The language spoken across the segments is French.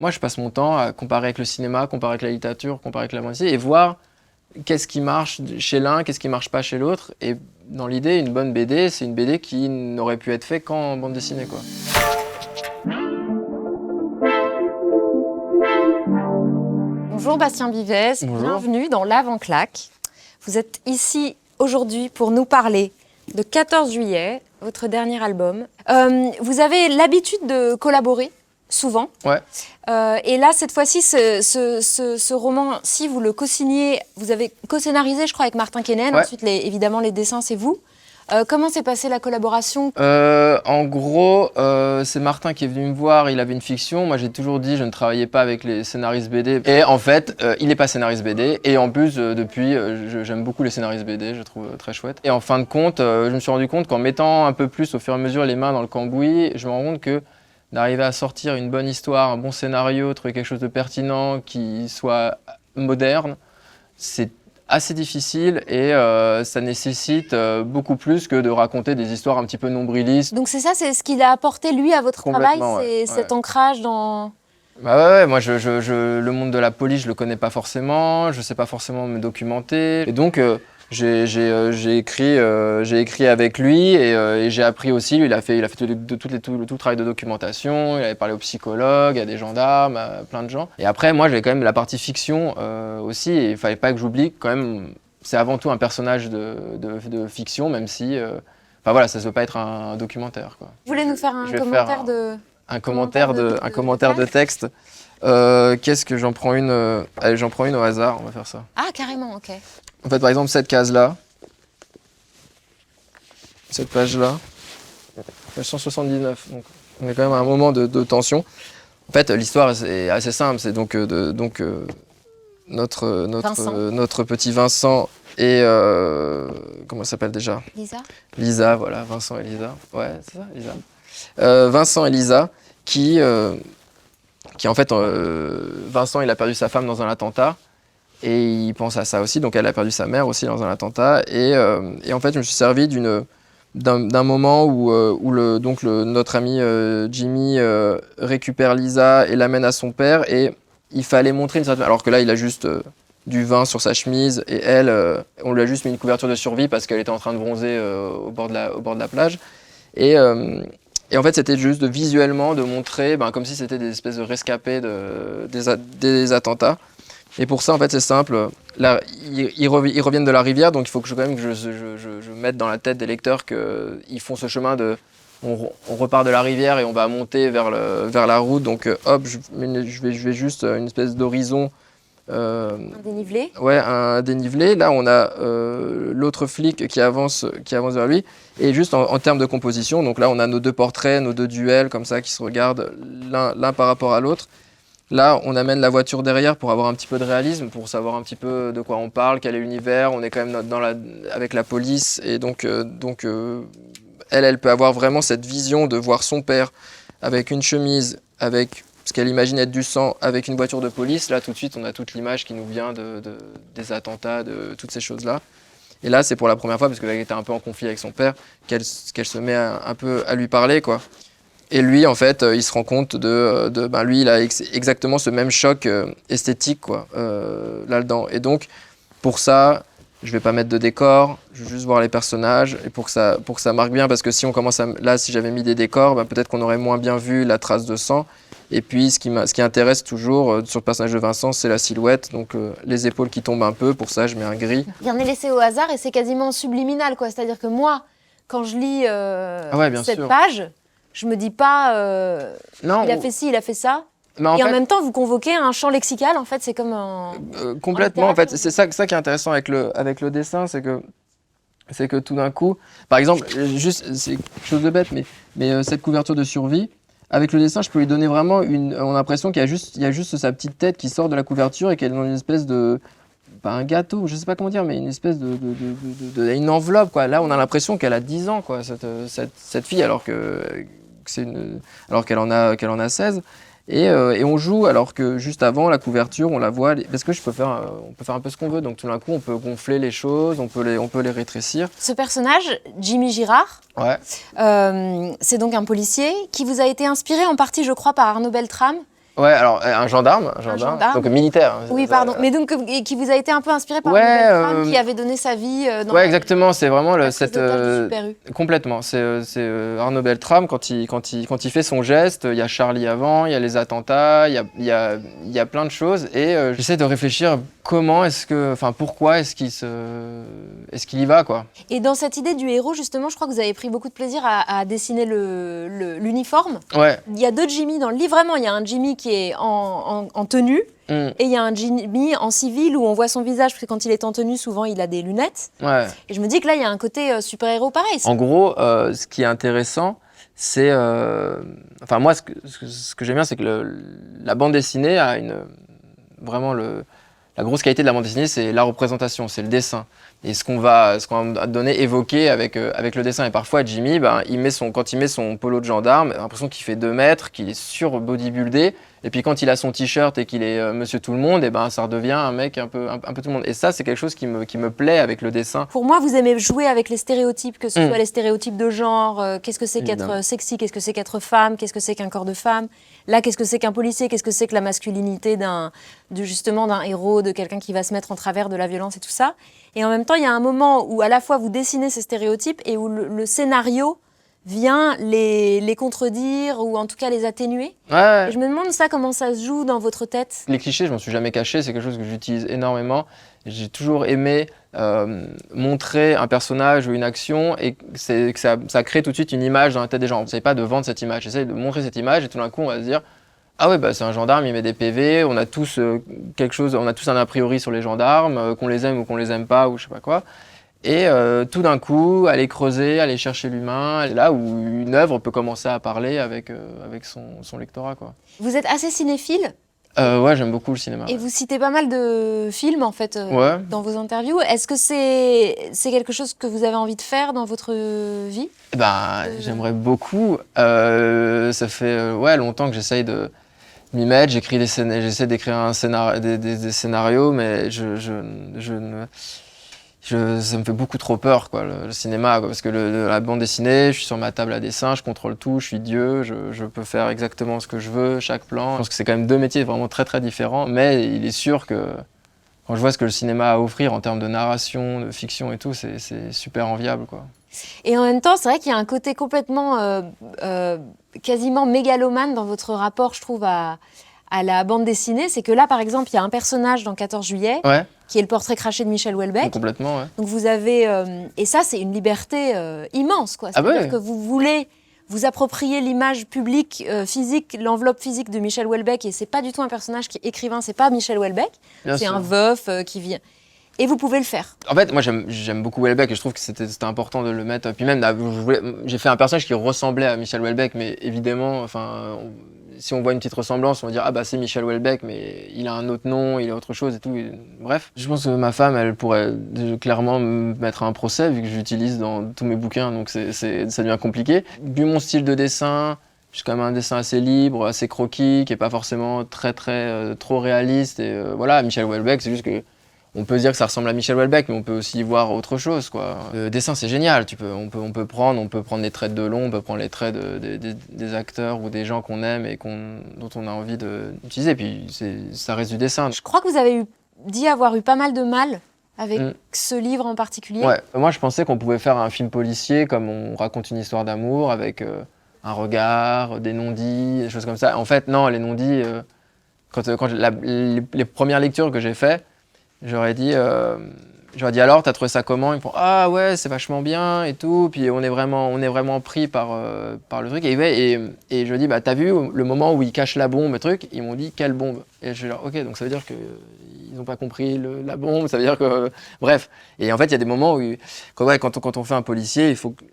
Moi, je passe mon temps à comparer avec le cinéma, comparer avec la littérature, comparer avec la bande dessinée et voir qu'est-ce qui marche chez l'un, qu'est-ce qui marche pas chez l'autre. Et dans l'idée, une bonne BD, c'est une BD qui n'aurait pu être faite qu'en bande dessinée, quoi. Bonjour Bastien Bivès, Bonjour. bienvenue dans l'Avant-Claque. Vous êtes ici aujourd'hui pour nous parler de 14 juillet, votre dernier album. Vous avez l'habitude de collaborer, souvent. Ouais. Et là, cette fois-ci, ce roman-ci, vous le co-signez, vous avez co-scénarisé, je crois, avec Martin Kennen. Ouais. Ensuite, évidemment, les dessins, c'est vous. Comment s'est passée la collaboration? En gros, c'est Martin qui est venu me voir, il avait une fiction. Moi, j'ai toujours dit je ne travaillais pas avec les scénaristes BD. Et en fait, il n'est pas scénariste BD. Et en plus, depuis, j'aime beaucoup les scénaristes BD, je trouve très chouette. Et en fin de compte, je me suis rendu compte qu'en mettant un peu plus au fur et à mesure les mains dans le cambouis, je me rends compte que d'arriver à sortir une bonne histoire, un bon scénario, trouver quelque chose de pertinent, qui soit moderne, c'est assez difficile et ça nécessite beaucoup plus que de raconter des histoires un petit peu nombrilistes. Donc c'est ça, c'est ce qu'il a apporté, lui, à votre travail, Complètement, ouais. c'est cet ancrage dans... Bah ouais, moi le monde de la police, je le connais pas forcément, je sais pas forcément me documenter. Et donc j'ai écrit avec lui et j'ai appris aussi. Lui, il a fait tout le travail de documentation. Il avait parlé aux psychologues, à des gendarmes, à plein de gens. Et après, moi, j'avais quand même la partie fiction aussi. Et il fallait pas que j'oublie quand même. C'est avant tout un personnage de fiction, même si. Enfin voilà, ça ne veut pas être un documentaire, quoi. Vous voulez nous faire un Je vais commentaire faire de... un commentaire de texte. Qu'est-ce que j'en prends une allez, j'en prends une au hasard, on va faire ça. Ah, carrément, ok. En fait, par exemple, cette case-là, cette page-là, page 179. Donc, on est quand même à un moment de tension. En fait, l'histoire est assez simple. C'est donc, notre petit Vincent et comment ça s'appelle déjà? Lisa? Lisa, voilà, Vincent et Lisa. Ouais, c'est ça, Lisa. Vincent et Lisa qui en fait, Vincent, il a perdu sa femme dans un attentat. Et il pense à ça aussi, donc elle a perdu sa mère aussi dans un attentat. Et en fait, je me suis servi d'un moment où notre ami Jimmy récupère Lisa et l'amène à son père. Et il fallait montrer une certaine... Alors que là, il a juste du vin sur sa chemise. Et elle, on lui a juste mis une couverture de survie parce qu'elle était en train de bronzer au bord de la plage. Et en fait, c'était juste visuellement de montrer comme si c'était des espèces de rescapés des attentats. Et pour ça, en fait, c'est simple. Là, ils reviennent de la rivière, donc il faut que je mette dans la tête des lecteurs qu'ils font ce chemin de... On repart de la rivière et on va monter vers la route. Donc, hop, je vais juste une espèce d'horizon. Un dénivelé? Ouais, un dénivelé. Là, on a l'autre flic qui avance vers lui. Et juste en termes de composition, donc là, on a nos deux portraits, nos deux duels, comme ça, qui se regardent l'un par rapport à l'autre. Là, on amène la voiture derrière pour avoir un petit peu de réalisme, pour savoir un petit peu de quoi on parle, quel est l'univers. On est quand même avec la police. Et donc elle peut avoir vraiment cette vision de voir son père avec une chemise, avec ce qu'elle imagine être du sang, avec une voiture de police. Là, tout de suite, on a toute l'image qui nous vient des attentats, de toutes ces choses-là. Et là, c'est pour la première fois, parce qu'elle était un peu en conflit avec son père, qu'elle se met un peu à lui parler, quoi. Et lui, en fait, il se rend compte lui, il a exactement ce même choc esthétique, quoi, là-dedans. Et donc, pour ça, je vais pas mettre de décor, je vais juste voir les personnages, et pour que ça marque bien, parce que si on commence là, si j'avais mis des décors, peut-être qu'on aurait moins bien vu la trace de sang. Et puis, ce qui intéresse toujours sur le personnage de Vincent, c'est la silhouette, donc les épaules qui tombent un peu. Pour ça, je mets un gris. Rien n'est laissé au hasard et c'est quasiment subliminal, quoi. C'est-à-dire que moi, quand je lis cette page, je me dis pas non, il a fait ci, il a fait ça. Et en même temps, vous convoquez un champ lexical, en fait, c'est comme un... complètement, en fait, c'est ça qui est intéressant avec le dessin, c'est que tout d'un coup, par exemple, juste, c'est quelque chose de bête, mais cette couverture de survie, avec le dessin, je peux lui donner vraiment on a l'impression qu'il y a juste sa petite tête qui sort de la couverture et qu'elle est dans une espèce de... Pas un gâteau, je sais pas comment dire, mais une espèce une enveloppe, quoi. Là, on a l'impression qu'elle a 10 ans, quoi, cette fille, alors qu'elle en a 16. Et on joue, alors que juste avant, la couverture, on la voit, parce que on peut faire un peu ce qu'on veut, donc tout d'un coup, on peut gonfler les choses, on peut les rétrécir. Ce personnage, Jimmy Girard, ouais. C'est donc un policier qui vous a été inspiré en partie, je crois, par Arnaud Beltrame, Ouais, alors un gendarme, gendarme. donc militaire. Oui, pardon, mais donc qui vous a été un peu inspiré par une belle femme qui avait donné sa vie dans ouais, exactement, c'est vraiment cette Super U. complètement. C'est Arnaud Beltrame quand il fait son geste. Il y a Charlie avant, il y a les attentats, il y a plein de choses et j'essaie de réfléchir pourquoi est-ce qu'il y va quoi. Et dans cette idée du héros, justement, je crois que vous avez pris beaucoup de plaisir à dessiner l'uniforme. Ouais. Il y a deux Jimmy dans le livre, vraiment. Il y a un Jimmy qui est en tenue et il y a un Jimmy en civil où on voit son visage, parce que quand il est en tenue, souvent il a des lunettes. Ouais. Et je me dis que là, il y a un côté super-héros pareil. En gros, ce qui est intéressant, c'est... moi, ce que j'aime bien, c'est que la bande dessinée a vraiment la grosse qualité de la bande dessinée, c'est la représentation, c'est le dessin. Et ce qu'on va donner, évoquer avec le dessin. Et parfois, Jimmy, quand il met son polo de gendarme, j'ai l'impression qu'il fait 2 mètres, qu'il est sur-bodybuildé. Et puis quand il a son t-shirt et qu'il est monsieur tout le monde, ça redevient un mec un peu tout le monde. Et ça, c'est quelque chose qui me plaît avec le dessin. Pour moi, vous aimez jouer avec les stéréotypes, que ce soit les stéréotypes de genre, qu'est-ce que c'est qu'être sexy, qu'est-ce que c'est qu'être femme, qu'est-ce que c'est qu'un corps de femme. Là, qu'est-ce que c'est qu'un policier, qu'est-ce que c'est que la masculinité d'un héros, de quelqu'un qui va se mettre en travers de la violence et tout ça. Et en même temps, il y a un moment où à la fois vous dessinez ces stéréotypes et où le scénario vient les contredire ou en tout cas les atténuer. Ouais. Et je me demande comment ça se joue dans votre tête. Les clichés, je m'en suis jamais caché, c'est quelque chose que j'utilise énormément. J'ai toujours aimé montrer un personnage ou une action et que ça crée tout de suite une image dans la tête des gens. On ne savait pas de vendre cette image, j'essaie de montrer cette image et tout d'un coup on va se dire ah ouais, c'est un gendarme, il met des PV, on a tous on a tous un a priori sur les gendarmes, qu'on les aime ou qu'on les aime pas ou je sais pas quoi. Et tout d'un coup, aller creuser, aller chercher l'humain, là où une œuvre peut commencer à parler avec son lectorat, quoi. Vous êtes assez cinéphile ? Ouais, j'aime beaucoup le cinéma. Et vous citez pas mal de films, en fait, dans vos interviews. Est-ce que c'est quelque chose que vous avez envie de faire dans votre vie ? J'aimerais beaucoup. Ça fait longtemps que j'essaye de m'y mettre. J'essaie d'écrire des scénarios, mais ça me fait beaucoup trop peur, quoi, le cinéma, quoi, parce que la bande dessinée, je suis sur ma table à dessin, je contrôle tout, je suis Dieu, je peux faire exactement ce que je veux, chaque plan. Je pense que c'est quand même 2 métiers vraiment très très différents, mais il est sûr que quand je vois ce que le cinéma a à offrir en termes de narration, de fiction et tout, c'est super enviable, quoi. Et en même temps, c'est vrai qu'il y a un côté complètement, quasiment mégalomane dans votre rapport, je trouve, à la bande dessinée. C'est que là, par exemple, il y a un personnage dans 14 juillet, qui est le portrait craché de Michel Houellebecq. Complètement, ouais. Donc vous avez... et ça, c'est une liberté immense, quoi. C'est-à-dire que vous voulez vous approprier l'image publique, physique, l'enveloppe physique de Michel Houellebecq, et c'est pas du tout un personnage qui est écrivain, c'est pas Michel Houellebecq, c'est un veuf qui vient... Et vous pouvez le faire. En fait, moi, j'aime beaucoup Houellebecq et je trouve que c'était important de le mettre. Puis même, j'ai fait un personnage qui ressemblait à Michel Houellebecq, mais évidemment, si on voit une petite ressemblance, on va dire c'est Michel Houellebecq, mais il a un autre nom, il a autre chose et tout. Bref, je pense que ma femme, elle pourrait clairement me mettre un procès vu que j'utilise dans tous mes bouquins, donc ça devient compliqué. Vu mon style de dessin, j'ai quand même un dessin assez libre, assez croquis, qui est pas forcément trop réaliste. Et voilà, Michel Houellebecq, c'est juste que on peut dire que ça ressemble à Michel Houellebecq, mais on peut aussi y voir autre chose, quoi. Le dessin, c'est génial. On peut prendre les traits de Delon, on peut prendre les traits des acteurs ou des gens qu'on aime et dont on a envie d'utiliser. Puis ça reste du dessin. Je crois que vous avez dit avoir eu pas mal de mal avec ce livre en particulier. Ouais. Moi, je pensais qu'on pouvait faire un film policier comme on raconte une histoire d'amour avec un regard, des non-dits, des choses comme ça. En fait, non, les non-dits. Quand les premières lectures que j'ai faites, j'aurais dit alors, t'as trouvé ça comment? Ils me font ah ouais, c'est vachement bien et tout. Puis on est vraiment pris par le truc. Et je dis t'as vu le moment où ils cachent la bombe, le truc? Ils m'ont dit quelle bombe? Et je dis ok, donc ça veut dire que ils n'ont pas compris la bombe. Ça veut dire que bref. Et en fait, il y a des moments où quand on fait un policier, il faut que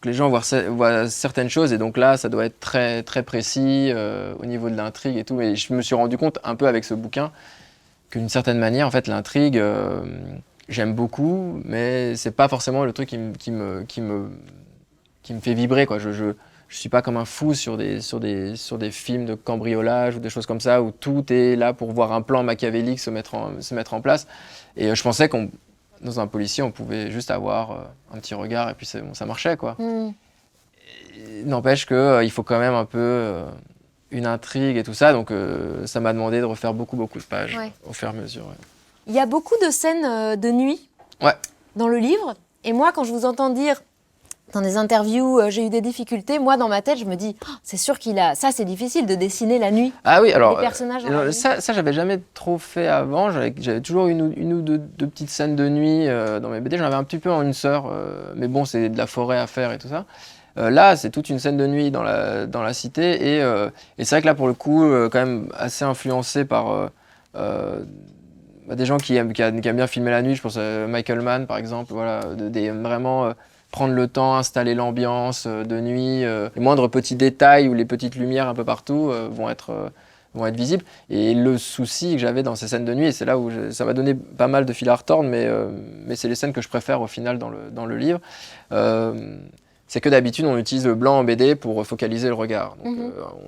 les gens voient certaines choses. Et donc là, ça doit être très très précis au niveau de l'intrigue et tout. Et je me suis rendu compte un peu avec ce bouquin qu'une certaine manière, en fait, l'intrigue, j'aime beaucoup, mais c'est pas forcément le truc qui me fait vibrer, quoi. Je suis pas comme un fou sur des films de cambriolage ou des choses comme ça, où tout est là pour voir un plan machiavélique se mettre en place. Et je pensais dans un policier, on pouvait juste avoir un petit regard et puis ça marchait, quoi. N'empêche qu'il faut quand même un peu une intrigue et tout ça. Donc ça m'a demandé de refaire beaucoup de pages au fur et à mesure. Ouais. Il y a beaucoup de scènes de nuit dans le livre. Et moi, quand je vous entends dire dans des interviews, j'ai eu des difficultés, moi, dans ma tête, je me dis, oh, c'est sûr qu'il a... Ça, c'est difficile de dessiner la nuit. Ah oui, alors, les personnages ça j'avais jamais trop fait avant. J'avais toujours une ou deux petites scènes de nuit dans mes BD. J'en avais un petit peu en Une sœur, mais bon, c'est de la forêt à faire et tout ça. Là, c'est toute une scène de nuit dans la cité. Et c'est vrai que là, pour le coup, quand même assez influencé par des gens qui aiment bien filmer la nuit. Je pense à Michael Mann, par exemple. Voilà, vraiment... prendre le temps, installer l'ambiance de nuit, les moindres petits détails ou les petites lumières un peu partout vont être visibles. Et le souci que j'avais dans ces scènes de nuit, et c'est là où ça m'a donné pas mal de fil à retordre, mais c'est les scènes que je préfère au final dans le livre, c'est que d'habitude on utilise le blanc en BD pour focaliser le regard. Donc,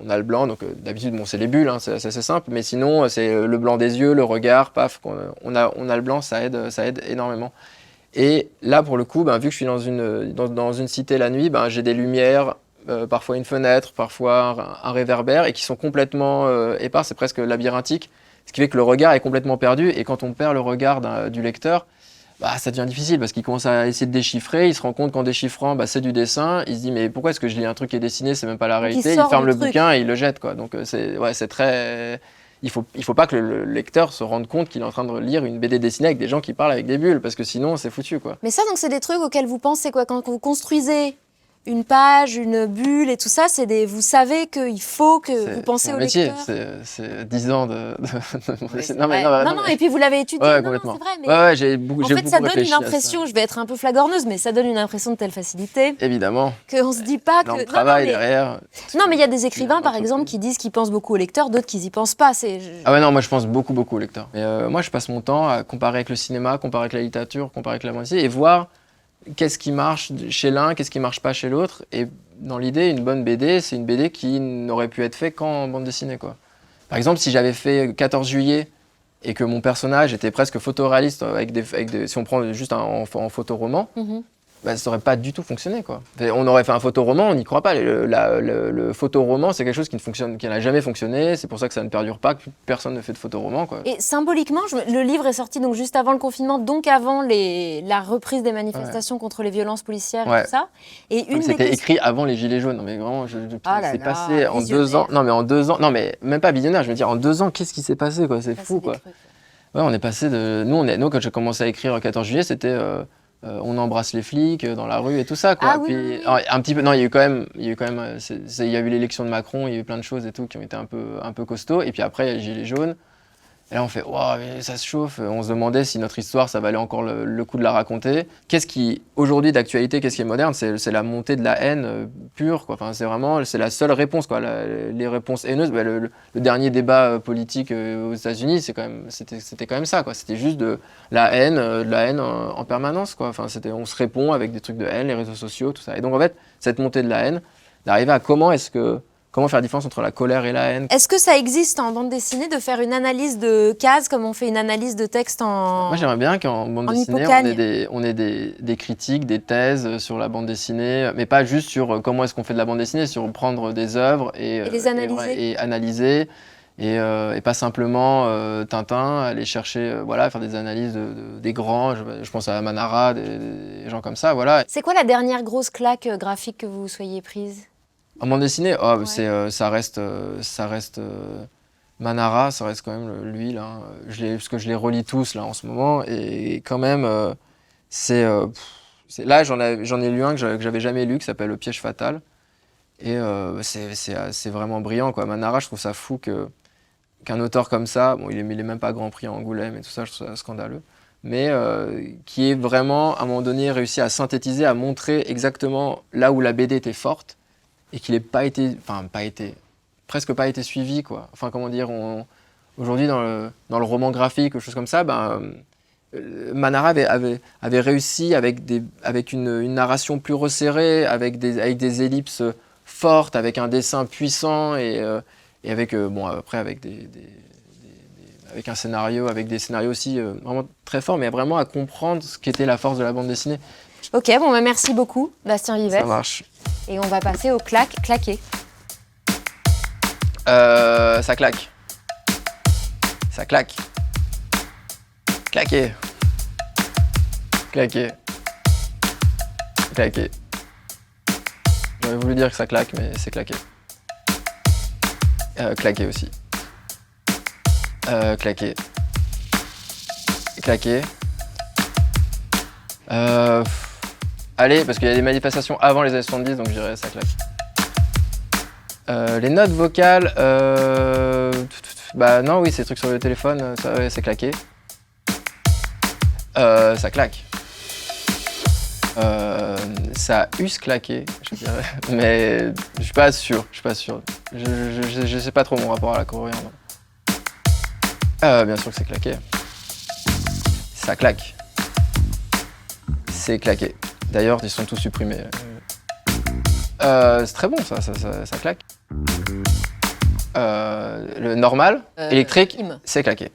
on a le blanc, donc d'habitude c'est les bulles, hein, c'est assez simple, mais sinon c'est le blanc des yeux, le regard, paf, on a le blanc, ça aide énormément. Et là, pour le coup, vu que je suis dans une cité la nuit, j'ai des lumières, parfois une fenêtre, parfois un réverbère, et qui sont complètement épars, c'est presque labyrinthique, ce qui fait que le regard est complètement perdu, et quand on perd le regard du lecteur, ça devient difficile, parce qu'il commence à essayer de déchiffrer, il se rend compte qu'en déchiffrant, c'est du dessin, il se dit, mais pourquoi est-ce que je lis un truc qui est dessiné, c'est même pas la réalité, il ferme le bouquin et il le jette, quoi. Donc c'est très... Il faut pas que le lecteur se rende compte qu'il est en train de lire une BD dessinée avec des gens qui parlent avec des bulles, parce que sinon, c'est foutu, quoi. Mais ça, donc, c'est des trucs auxquels vous pensez, quoi, quand vous construisez une page, une bulle et tout ça, vous savez qu'il faut que vous pensez au lecteur. C'est 10 ans de... Non, et puis vous l'avez étudié, ouais, complètement. C'est vrai, mais j'ai beaucoup réfléchi. En fait, ça donne une impression, je vais être un peu flagorneuse, mais ça donne une impression de telle facilité. Évidemment. Qu'on se dit pas que... Dans le travail derrière. Non, mais il y a des écrivains, par exemple, qui disent qu'ils pensent beaucoup au lecteur, d'autres qui n'y pensent pas. Ah ouais, non, moi je pense beaucoup au lecteur. Mais moi, je passe mon temps à comparer avec le cinéma, comparer avec la littérature, comparer avec la bande dessinée, et voir qu'est-ce qui marche chez l'un, qu'est-ce qui marche pas chez l'autre. Et dans l'idée, une bonne BD, c'est une BD qui n'aurait pu être faite qu'en bande dessinée, quoi. Par exemple, si j'avais fait 14 juillet et que mon personnage était presque photoréaliste, si on prend juste en photoroman, ça n'aurait pas du tout fonctionné, quoi. On aurait fait un photoroman, on n'y croit pas. Le photoroman, c'est quelque chose qui n'a jamais fonctionné. C'est pour ça que ça ne perdure pas, que personne ne fait de photoroman, quoi. Et symboliquement, le livre est sorti donc juste avant le confinement, donc avant la reprise des manifestations contre les violences policières et tout ça. Et c'était écrit avant les Gilets jaunes. Non, mais vraiment, c'est passé en 2 ans. Non, mais en 2 ans. Non, mais même pas visionnaire. Je veux dire, en 2 ans, qu'est-ce qui s'est passé, quoi. C'est fou, quoi. Ouais, on est passé de. Nous, quand j'ai commencé à écrire le 14 juillet, c'était. On embrasse les flics dans la rue et tout ça, quoi. Ah, oui, oui. Un petit peu. Non, il y a eu l'élection de Macron, il y a eu plein de choses et tout qui ont été un peu costauds. Et puis après, il y a les Gilets jaunes. Et là, on fait, waouh, ça se chauffe. On se demandait si notre histoire, ça valait encore le coup de la raconter. Qu'est-ce qui, aujourd'hui, d'actualité, qu'est-ce qui est moderne ? C'est la montée de la haine pure, quoi. Enfin, c'est la seule réponse, quoi. Les réponses haineuses. Le dernier débat politique aux États-Unis, c'était quand même ça, quoi. C'était juste de la haine en permanence, quoi. Enfin, on se répond avec des trucs de haine, les réseaux sociaux, tout ça. Et donc, en fait, cette montée de la haine, d'arriver à comment faire la différence entre la colère et la haine. Est-ce que ça existe en bande dessinée de faire une analyse de cases comme on fait une analyse de texte en... Moi, j'aimerais bien qu'en bande dessinée, on ait des critiques, des thèses sur la bande dessinée, mais pas juste sur comment est-ce qu'on fait de la bande dessinée, sur prendre des œuvres et les analyser. Et analyser. Et pas simplement Tintin, aller chercher, faire des analyses des grands, je pense à Manara, des gens comme ça, voilà. C'est quoi la dernière grosse claque graphique que vous soyez prise ? En bande dessinée, ça reste Manara, ça reste quand même lui là. Parce que je les relis tous là en ce moment et quand même là j'en ai lu un que j'avais jamais lu qui s'appelle Le Piège fatal et c'est vraiment brillant, quoi. Manara, je trouve ça fou qu'un auteur comme ça, bon il est même pas Grand Prix à Angoulême et tout ça, je trouve ça scandaleux. Mais qui est vraiment à un moment donné réussi à synthétiser, à montrer exactement là où la BD était forte. Et qu'il n'ait presque pas été suivi, quoi. Enfin, comment dire, aujourd'hui, dans le roman graphique, quelque chose comme ça, Manara avait réussi avec une narration plus resserrée, avec des ellipses fortes, avec un dessin puissant et avec, après, avec avec un scénario, avec des scénarios aussi vraiment très forts, mais vraiment à comprendre ce qu'était la force de la bande dessinée. Ok, merci beaucoup, Bastien Vivès. Ça marche. Et on va passer au claqué. Ça claque. Ça claque. Claquer. Claquer. Claquer. J'aurais voulu dire que ça claque, mais c'est claquer. Claquer aussi. Claquer. Claquer. Allez, parce qu'il y a des manifestations avant les années 70, donc je dirais ça claque. Les notes vocales, bah non, oui, c'est des trucs sur le téléphone, ça, ouais, c'est claqué. Ça claque. Ça use claqué, je dirais, mais je suis pas sûr, je sais pas trop mon rapport à la coréenne. Bien sûr que c'est claqué. Ça claque. C'est claqué. D'ailleurs, ils sont tous supprimés. C'est très bon, ça claque. Le normal, électrique, c'est claqué.